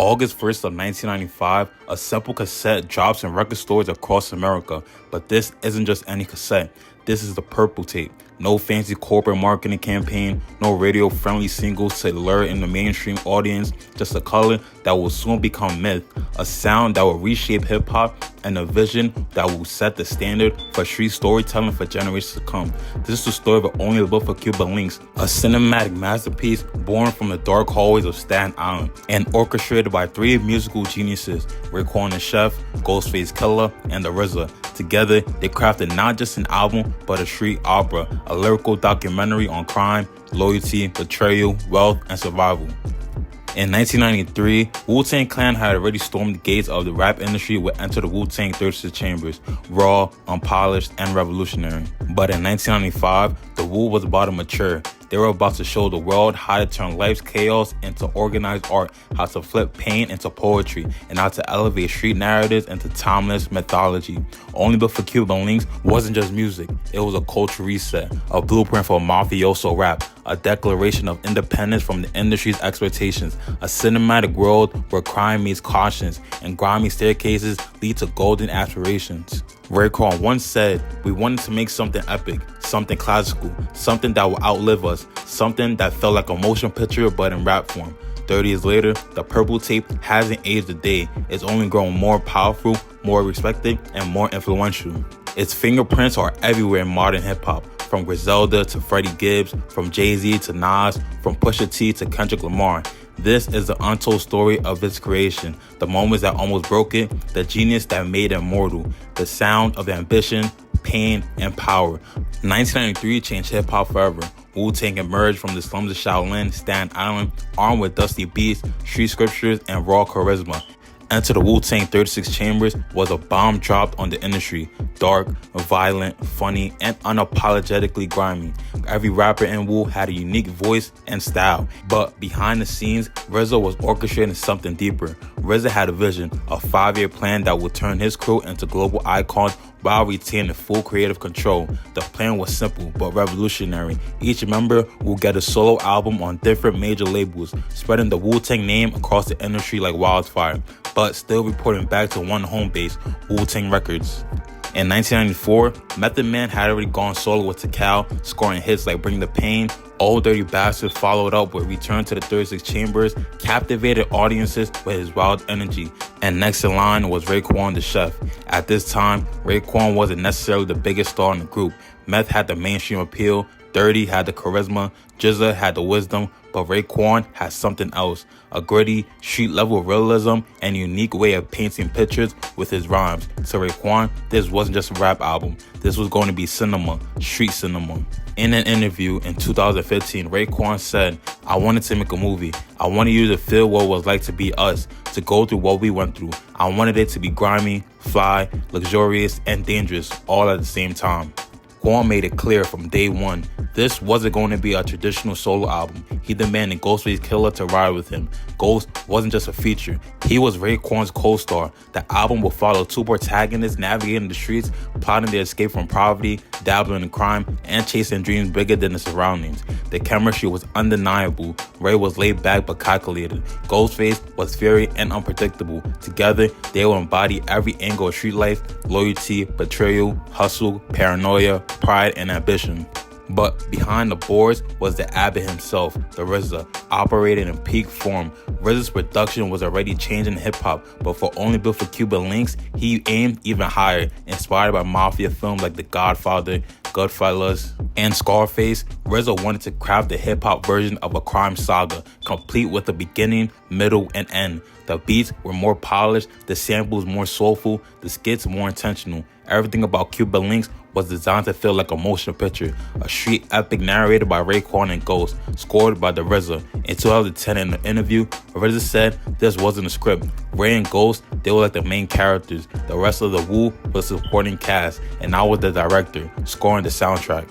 August 1st of 1995, a simple cassette drops in record stores across America. But this isn't just any cassette. This is the purple tape. No fancy corporate marketing campaign, no radio-friendly singles to lure in the mainstream audience, just a color that will soon become myth, a sound that will reshape hip-hop, and a vision that will set the standard for street storytelling for generations to come. This is the story of Only the Book for Cuban Linx, a cinematic masterpiece born from the dark hallways of Staten Island and orchestrated by three musical geniuses, Raekwon the Chef, Ghostface Killah, and the RZA. Together, they crafted not just an album, but a street opera, a lyrical documentary on crime, loyalty, betrayal, wealth, and survival. In 1993, Wu-Tang Clan had already stormed the gates of the rap industry with Enter the Wu-Tang 36 Chambers, raw, unpolished, and revolutionary. But in 1995, the Wu was about to mature. They were about to show the world how to turn life's chaos into organized art, how to flip pain into poetry, and how to elevate street narratives into timeless mythology. Only But for Cuban Linx wasn't just music, it was a cultural reset, a blueprint for Mafioso rap, a declaration of independence from the industry's expectations, a cinematic world where crime meets conscience and grimy staircases lead to golden aspirations. Raekwon once said, "We wanted to make something epic, something classical, something that will outlive us, something that felt like a motion picture but in rap form." 30 years later, the purple tape hasn't aged a day. It's only grown more powerful, more respected, and more influential. Its fingerprints are everywhere in modern hip-hop, from Griselda to Freddie Gibbs, from Jay-Z to Nas, from Pusha T to Kendrick Lamar. This is the untold story of its creation, the moments that almost broke it, the genius that made it immortal, the sound of ambition, pain, and power. 1993 changed hip-hop forever. Wu-Tang emerged from the slums of Shaolin, Staten Island, armed with dusty beats, street scriptures, and raw charisma. Enter the Wu-Tang 36 Chambers was a bomb dropped on the industry. Dark, violent, funny, and unapologetically grimy. Every rapper in Wu had a unique voice and style. But behind the scenes, RZA was orchestrating something deeper. RZA had a vision, a 5-year plan that would turn his crew into global icons while retaining full creative control. The plan was simple but revolutionary. Each member will get a solo album on different major labels, spreading the Wu-Tang name across the industry like wildfire, but still reporting back to one home base, Wu-Tang Records. In 1994, Method Man had already gone solo with Tikal, scoring hits like Bring the Pain. Old Dirty Bastard followed up with Return to the 36 Chambers, captivated audiences with his wild energy. And next in line was Raekwon the Chef. At this time, Raekwon wasn't necessarily the biggest star in the group. Meth had the mainstream appeal, Dirty had the charisma, GZA had the wisdom, but Raekwon had something else, a gritty, street-level realism and unique way of painting pictures with his rhymes. To Raekwon, this wasn't just a rap album. This was going to be cinema, street cinema. In an interview in 2015, Raekwon said, "I wanted to make a movie. I wanted you to feel what it was like to be us, to go through what we went through. I wanted it to be grimy, fly, luxurious, and dangerous, all at the same time." Kwon made it clear from day one, this wasn't going to be a traditional solo album. He demanded Ghostface Killah to ride with him. Ghost wasn't just a feature, he was Raekwon's co-star. The album will follow two protagonists navigating the streets, plotting their escape from poverty, dabbling in crime, and chasing dreams bigger than the surroundings. The chemistry was undeniable. Ray was laid back but calculated. Ghostface was fiery and unpredictable. Together, they will embody every angle of street life: loyalty, betrayal, hustle, paranoia, pride, and ambition. But behind the boards was the Abbot himself, the RZA, operating in peak form. RZA's production was already changing hip-hop, but for Only Built for Cuban Linx, he aimed even higher. Inspired by mafia films like The Godfather, Goodfellas, and Scarface, RZA wanted to craft a hip-hop version of a crime saga, complete with a beginning, middle, and end. The beats were more polished, the samples more soulful, the skits more intentional. Everything about Cuban Linx was designed to feel like a motion picture, a street epic narrated by Raekwon and Ghost, scored by the RZA. In 2010, in an interview, RZA said this wasn't a script. Ray and Ghost, they were like the main characters. The rest of the Wu was the supporting cast, and I was the director, scoring the soundtrack.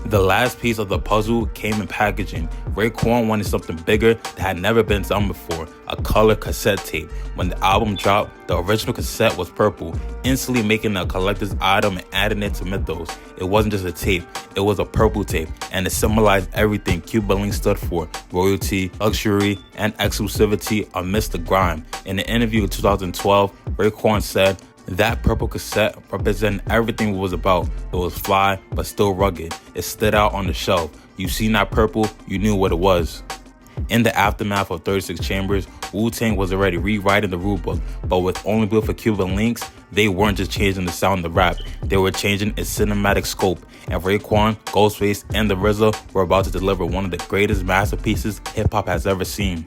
The last piece of the puzzle came in packaging. Raekwon wanted something bigger that had never been done before, a color cassette tape. When the album dropped, the original cassette was purple, instantly making it a collector's item and adding it to mythos. It wasn't just a tape, it was a purple tape, and it symbolized everything Cuban Linx stood for: royalty, luxury, and exclusivity amidst the grime. In an interview in 2012, Raekwon said, "That purple cassette represented everything it was about. It was fly, but still rugged. It stood out on the shelf. You seen that purple, you knew what it was." In the aftermath of 36 Chambers, Wu-Tang was already rewriting the rulebook, but with Only Built for Cuban Linx, they weren't just changing the sound of rap, they were changing its cinematic scope, and Raekwon, Ghostface, and the RZA were about to deliver one of the greatest masterpieces hip-hop has ever seen.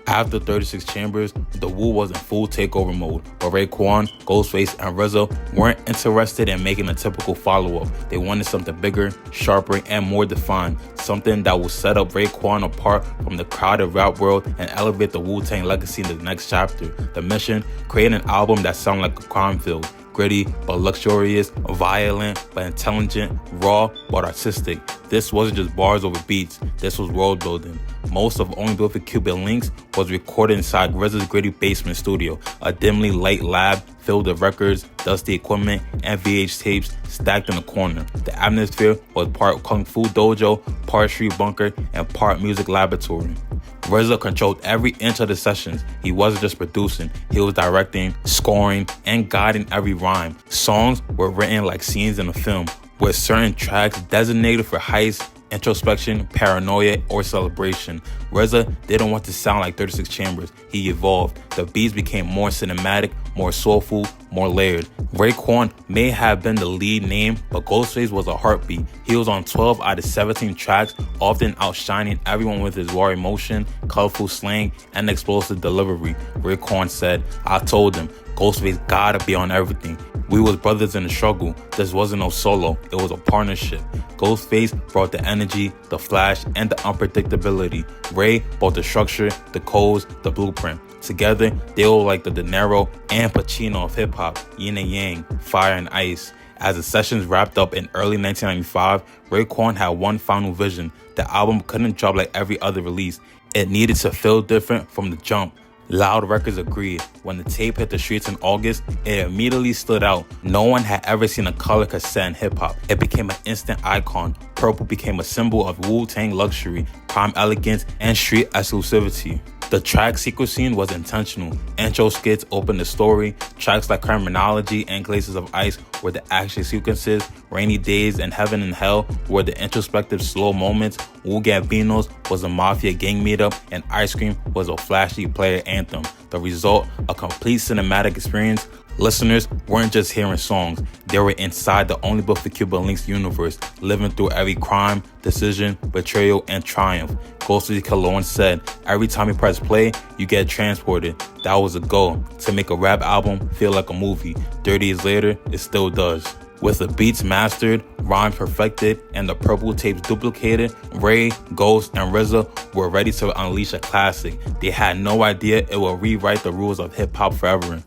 After 36 Chambers, the Wu was in full takeover mode, but Raekwon, Ghostface, and RZA weren't interested in making a typical follow-up. They wanted something bigger, sharper, and more defined, something that would set up Raekwon apart from the crowded rap world and elevate the Wu-Tang legacy in the next chapter. The mission: create an album that sounded like a crime film, gritty but luxurious, violent but intelligent, raw but artistic. This wasn't just bars over beats, this was world building. Most of Only Built for Cuban Linx was recorded inside RZA's gritty basement studio, a dimly lit lab filled with records, dusty equipment, and VH tapes stacked in the corner. The atmosphere was part Kung Fu dojo, part street bunker, and part music laboratory. RZA controlled every inch of the sessions. He wasn't just producing, he was directing, scoring, and guiding every rhyme. Songs were written like scenes in a film, with certain tracks designated for heist, introspection, paranoia, or celebration. RZA didn't want to sound like 36 Chambers. He evolved. The beats became more cinematic, more soulful, more layered. Raekwon may have been the lead name, but Ghostface was a heartbeat. He was on 12 out of 17 tracks, often outshining everyone with his raw emotion, colorful slang, and explosive delivery. Raekwon said, "I told him, Ghostface gotta be on everything. We was brothers in the struggle. This wasn't no solo, it was a partnership." Ghostface brought the energy, the flash, and the unpredictability. Ray brought the structure, the codes, the blueprint. Together, they were like the De Niro and Pacino of hip-hop, yin and yang, fire and ice. As the sessions wrapped up in early 1995, Raekwon had one final vision. The album couldn't drop like every other release. It needed to feel different from the jump. Loud Records agreed. When the tape hit the streets in August, it immediately stood out. No one had ever seen a color cassette in hip-hop. It became an instant icon. Purple became a symbol of Wu-Tang luxury, prime elegance, and street exclusivity. The track sequencing was intentional. Intro skits opened the story. Tracks like Criminology and Glaciers of Ice were the action sequences. Rainy Days and Heaven and Hell were the introspective slow moments. Wu Gambino's was a mafia gang meetup, and Ice Cream was a flashy player anthem. The result, a complete cinematic experience. Listeners weren't just hearing songs, they were inside the Only Built for Cuban Linx universe, living through every crime, decision, betrayal, and triumph. Ghostface Killah once said, "Every time you press play, you get transported." That was a goal, to make a rap album feel like a movie. 30 years later, it still does. With the beats mastered, rhymes perfected, and the purple tapes duplicated, Ray, Ghost, and RZA were ready to unleash a classic. They had no idea it would rewrite the rules of hip-hop forever.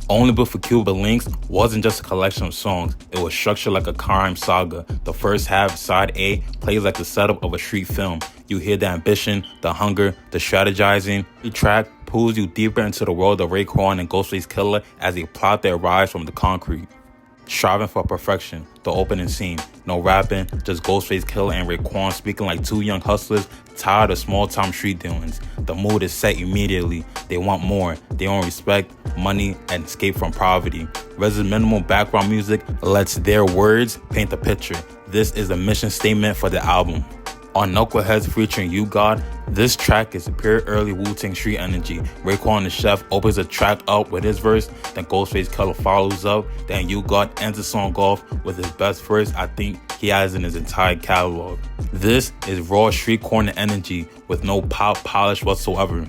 Only Built for Cuban Linx wasn't just a collection of songs, it was structured like a crime saga. The first half, side A, plays like the setup of a street film. You hear the ambition, the hunger, the strategizing. Each track pulls you deeper into the world of Raekwon and Ghostface Killah as they plot their rise from the concrete. Striving for perfection, the opening scene. No rapping, just Ghostface Killah and Raekwon speaking like two young hustlers tired of small-time street dealings. The mood is set immediately. They want more. They want respect, money, and escape from poverty. RZA's minimal background music lets their words paint the picture. This is a mission statement for the album. On Knuckleheads featuring You God, this track is pure early Wu-Tang street energy. Raekwon the Chef opens the track up with his verse, then Ghostface Killah follows up, then You God ends the song off with his best verse I think he has in his entire catalog. This is raw street corner energy with no pop polish whatsoever.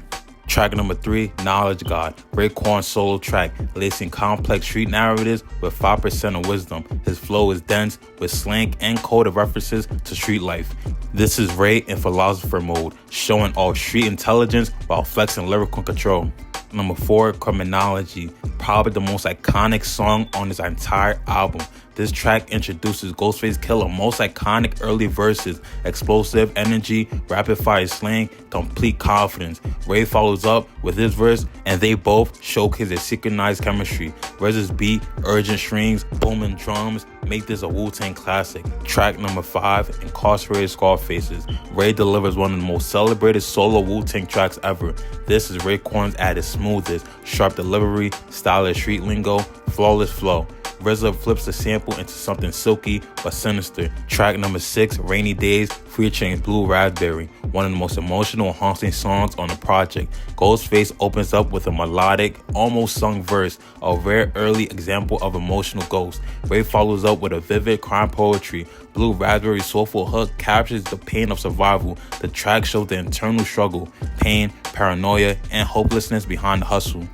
Track number 3, Knowledge God. Raekwon's solo track, lacing complex street narratives with 5% of wisdom. His flow is dense with slang and coded references to street life. This is Ray in philosopher mode, showing off street intelligence while flexing lyrical control. Number 4, Criminology. Probably the most iconic song on this entire album. This track introduces Ghostface Killah most iconic early verses, explosive energy, rapid fire slang, complete confidence. Ray follows up with his verse, and they both showcase their synchronized chemistry. RZA's beat, urgent strings, booming drums make this a Wu-Tang classic. Track number 5, Incarcerated Scarfaces. Ray delivers one of the most celebrated solo Wu-Tang tracks ever. This is Raekwon's at his smoothest, sharp delivery, stylish street lingo, flawless flow. RZA flips the sample into something silky but sinister. Track number 6, Rainy Days, featuring Blue Raspberry, one of the most emotional and haunting songs on the project. Ghostface opens up with a melodic, almost sung verse, a rare early example of emotional ghost. Ray follows up with a vivid crime poetry. Blue Raspberry's soulful hook captures the pain of survival. The track shows the internal struggle, pain, paranoia, and hopelessness behind the hustle.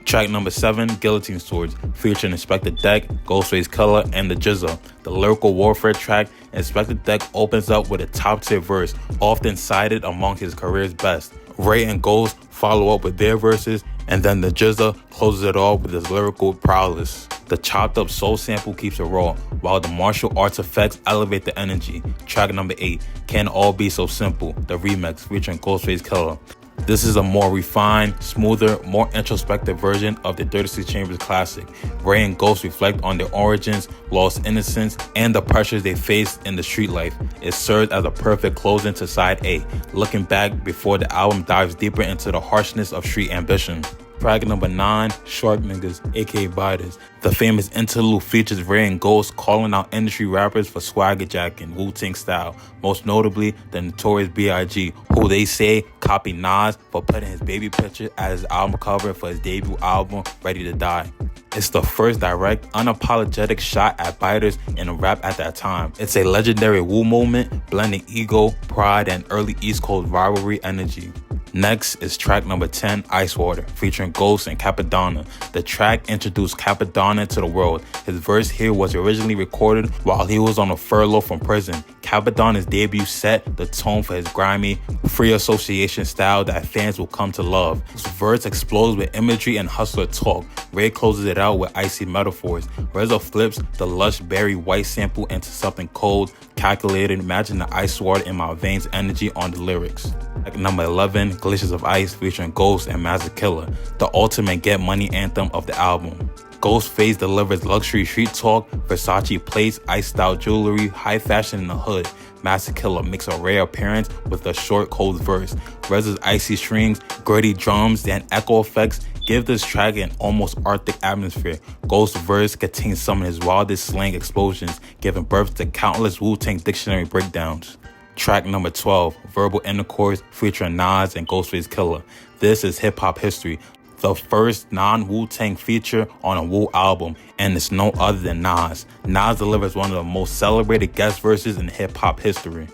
Track number 7, Guillotine Swords, featuring Inspector Deck, Ghostface Killah, and the GZA. The lyrical warfare track, Inspector Deck opens up with a top-tier verse, often cited among his career's best. Ray and Ghost follow up with their verses, and then the GZA closes it off with his lyrical prowess. The chopped-up soul sample keeps it raw, while the martial arts effects elevate the energy. Track number 8, Can't All Be So Simple, the remix, featuring Ghostface Killah. This is a more refined, smoother, more introspective version of the 36 Chambers classic. Ray and Ghost reflect on their origins, lost innocence, and the pressures they faced in the street life. It serves as a perfect closing to side A, looking back before the album dives deeper into the harshness of street ambition. Track number 9, Shark Niggas, aka Biters. The famous interlude features Ray and Ghost calling out industry rappers for swagger jacking Wu-Tang style, most notably the notorious B.I.G., who they say copied Nas for putting his baby picture as his album cover for his debut album, Ready to Die. It's the first direct, unapologetic shot at biters in rap at that time. It's a legendary Wu moment, blending ego, pride, and early East Coast rivalry energy. Next is track number 10, Ice Water, featuring Ghost and Capadonna. The track introduced Capadonna to the world. His verse here was originally recorded while he was on a furlough from prison. Capadonna's debut set the tone for his grimy, free association style that fans will come to love. His verse explodes with imagery and hustler talk. Ray closes it out with icy metaphors. RZA flips the lush berry white sample into something cold, calculated. Imagine the ice water in my veins energy on the lyrics. Track number 11, Glaciers of Ice, featuring Ghost and Master Killah, the ultimate get money anthem of the album. Ghostface delivers luxury street talk, Versace plates, ice-style jewelry, high fashion in the hood. Master Killah makes a rare appearance with a short, cold verse. RZA's icy strings, gritty drums, and echo effects give this track an almost arctic atmosphere. Ghost's verse contains some of his wildest slang explosions, giving birth to countless Wu-Tang dictionary breakdowns. Track number 12, Verbal Intercourse, featuring Nas and Ghostface Killah. This is hip-hop history, the first non-Wu-Tang feature on a Wu album, and it's no other than Nas. Nas delivers one of the most celebrated guest verses in hip-hop history.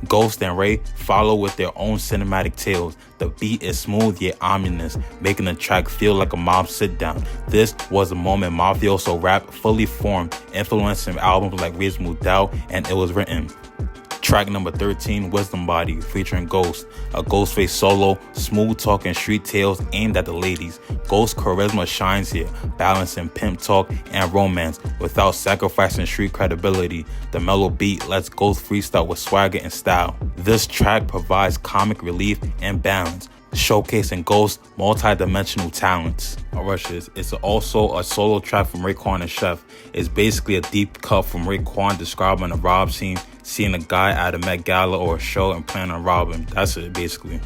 Ghost and Ray follow with their own cinematic tales. The beat is smooth yet ominous, making the track feel like a mob sit-down. This was the moment Mafioso rap fully formed, influencing albums like Reasonable Doubt and It Was Written. Track number 13, Wisdom Body, featuring Ghost, a Ghostface solo, smooth talking street tales aimed at the ladies. Ghost's charisma shines here, balancing pimp talk and romance without sacrificing street credibility. The mellow beat lets Ghost freestyle with swagger and style. This track provides comic relief and balance, showcasing Ghost's multi-dimensional talents. It's also a solo track from Raekwon and Chef. It's basically a deep cut from Raekwon describing a rob scene, seeing a guy at a Met Gala or a show and planning on robbing. That's it, basically.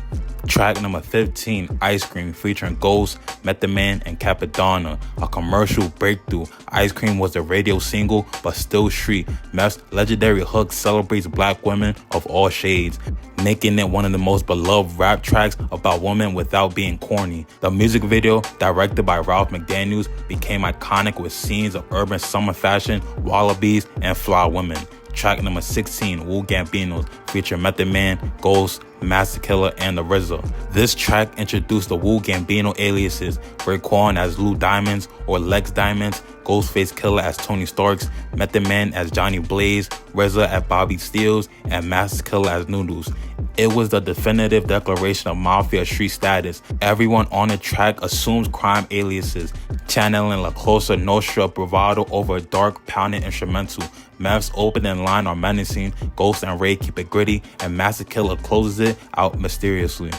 Track number 15, Ice Cream, featuring Ghost, Method Man, and Capadonna. A commercial breakthrough. Ice Cream was a radio single, but still street. Meth's legendary hook celebrates black women of all shades, making it one of the most beloved rap tracks about women without being corny. The music video, directed by Ralph McDaniels, became iconic with scenes of urban summer fashion, wallabies, and fly women. Track number 16, Wu Gambinos, featuring Method Man, Ghost, Master Killah, and the RZA. This track introduced the Wu Gambino aliases, Raekwon as Lou Diamonds or Lex Diamonds, Ghostface Killah as Tony Starks, Method Man as Johnny Blaze, RZA as Bobby Steels, and Master Killah as Noodles. It was the definitive declaration of mafia street status. Everyone on the track assumes crime aliases, channeling La Cosa Nostra bravado over a dark, pounding instrumental. Mav's opening line are menacing, Ghost and Ray keep it gritty, and Master Killah closes it out mysteriously.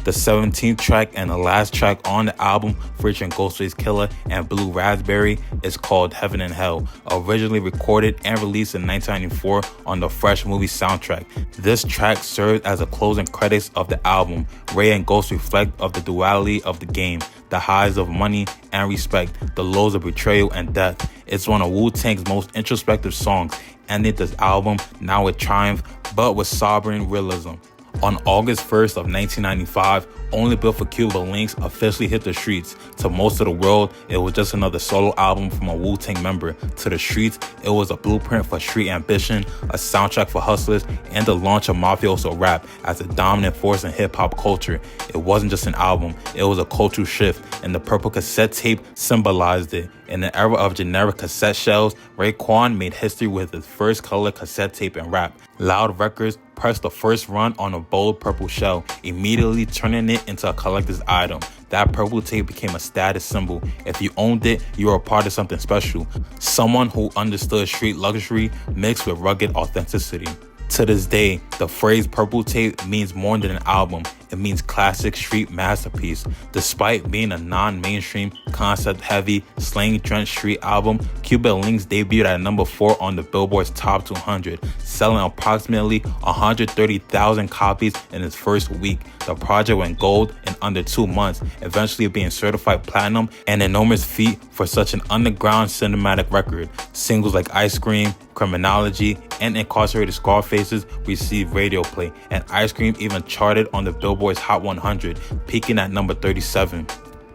The 17th track and the last track on the album, featuring Ghostface Killah and Blue Raspberry, is called Heaven and Hell, originally recorded and released in 1994 on the Fresh movie soundtrack. This track served as the closing credits of the album. Ray and Ghost reflect of the duality of the game, the highs of money and respect, the lows of betrayal and death. It's one of Wu-Tang's most introspective songs, ending this album now with triumph, but with sovereign realism. On August 1st of 1995, Only Built for Cuban Linx officially hit the streets. To most of the world, it was just another solo album from a Wu-Tang member. To the streets, it was a blueprint for street ambition, a soundtrack for hustlers, and the launch of Mafioso rap as a dominant force in hip-hop culture. It wasn't just an album, it was a cultural shift, and the purple cassette tape symbolized it. In the era of generic cassette shells, Raekwon made history with his first color cassette tape in rap. Loud Records pressed the first run on a bold purple shell, immediately turning it into a collector's item. That purple tape became a status symbol. If you owned it, you were a part of something special. Someone who understood street luxury mixed with rugged authenticity. To this day, the phrase purple tape means more than an album. It means classic street masterpiece. Despite being a non-mainstream, concept-heavy, slang-drenched street album, Cuban Linx debuted at number 4 on the Billboard's Top 200, selling approximately 130,000 copies in its first week. The project went gold in under 2 months, eventually being certified platinum, an enormous feat for such an underground cinematic record. Singles like Ice Cream, Criminology, and Incarcerated Scarfaces received radio play, and Ice Cream even charted on the Billboard's Hot 100, peaking at number 37.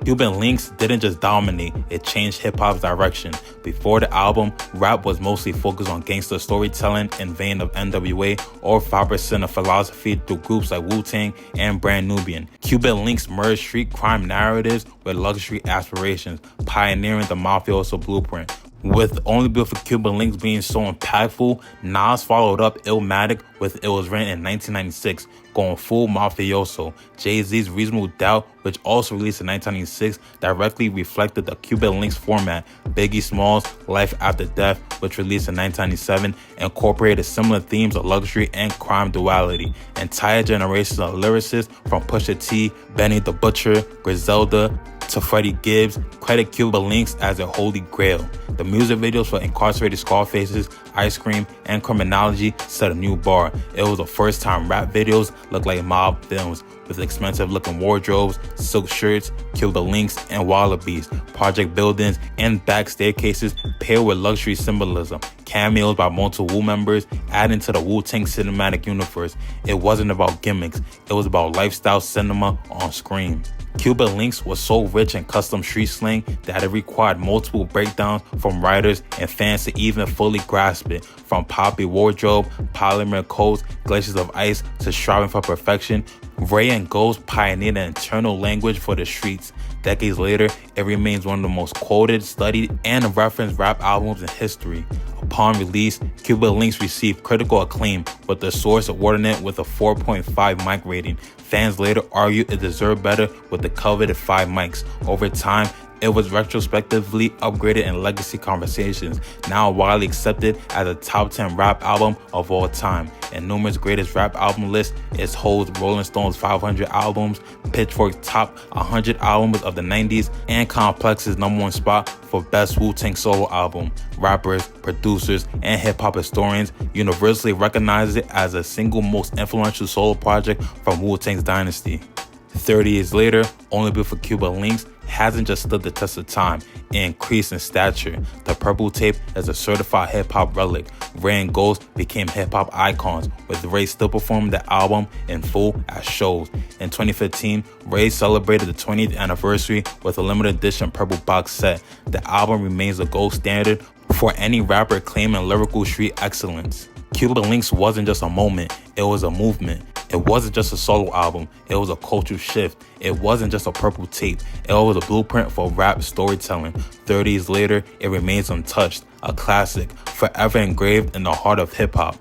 Cuban Linx didn't just dominate, it changed hip-hop's direction. Before the album, rap was mostly focused on gangster storytelling in vein of NWA or 5% of philosophy through groups like Wu-Tang and Brand Nubian. Cuban Linx merged street crime narratives with luxury aspirations, pioneering the Mafioso blueprint. With Only Built for Cuban Linx being so impactful, Nas followed up Illmatic with It Was Written in 1996, going full Mafioso. Jay-Z's Reasonable Doubt, which also released in 1996, directly reflected the Cuban Linx format. Biggie Smalls' Life After Death, which released in 1997, incorporated similar themes of luxury and crime duality. Entire generations of lyricists, from Pusha T, Benny the Butcher, Griselda, to Freddie Gibbs, credit Cuban Linx as a holy grail. The music videos for Incarcerated Scarfaces, Ice Cream, and Criminology set a new bar. It was the first time rap videos looked like mob films, with expensive looking wardrobes, silk shirts, Cuban Linx, and wallabies, project buildings, and back staircases paired with luxury symbolism, cameos by multiple Wu members, adding to the Wu-Tang cinematic universe. It wasn't about gimmicks, it was about lifestyle cinema on screen. Cuban Linx was so rich in custom street slang that it required multiple breakdowns from writers and fans to even fully grasp it. From poppy wardrobe, polymer coats, glaciers of ice, to striving for perfection, Ray and Ghost pioneered an internal language for the streets. Decades later, it remains one of the most quoted, studied, and referenced rap albums in history. Upon release, Cuban Linx received critical acclaim, with the Source awarding it with a 4.5 mic rating. Fans later argued it deserved better with the coveted 5 mics. Over time, it was retrospectively upgraded in legacy conversations, now widely accepted as a top 10 rap album of all time. In numerous greatest rap album lists, it holds Rolling Stone's 500 albums, Pitchfork's top 100 albums of the 90s, and Complex's #1 spot for best Wu-Tang solo album. Rappers, producers, and hip-hop historians universally recognize it as the single most influential solo project from Wu-Tang's dynasty. 30 years later, Only Built for Cuban Linx hasn't just stood the test of time, it increased in stature. The purple tape is a certified hip-hop relic. Ray and Ghost became hip-hop icons, with Ray still performing the album in full at shows. In 2015, Ray celebrated the 20th anniversary with a limited edition purple box set. The album remains a gold standard for any rapper claiming lyrical street excellence. Cuban Linx wasn't just a moment, it was a movement. It wasn't just a solo album, it was a cultural shift. It wasn't just a purple tape, it was a blueprint for rap storytelling. 30 years later, it remains untouched, a classic, forever engraved in the heart of hip-hop.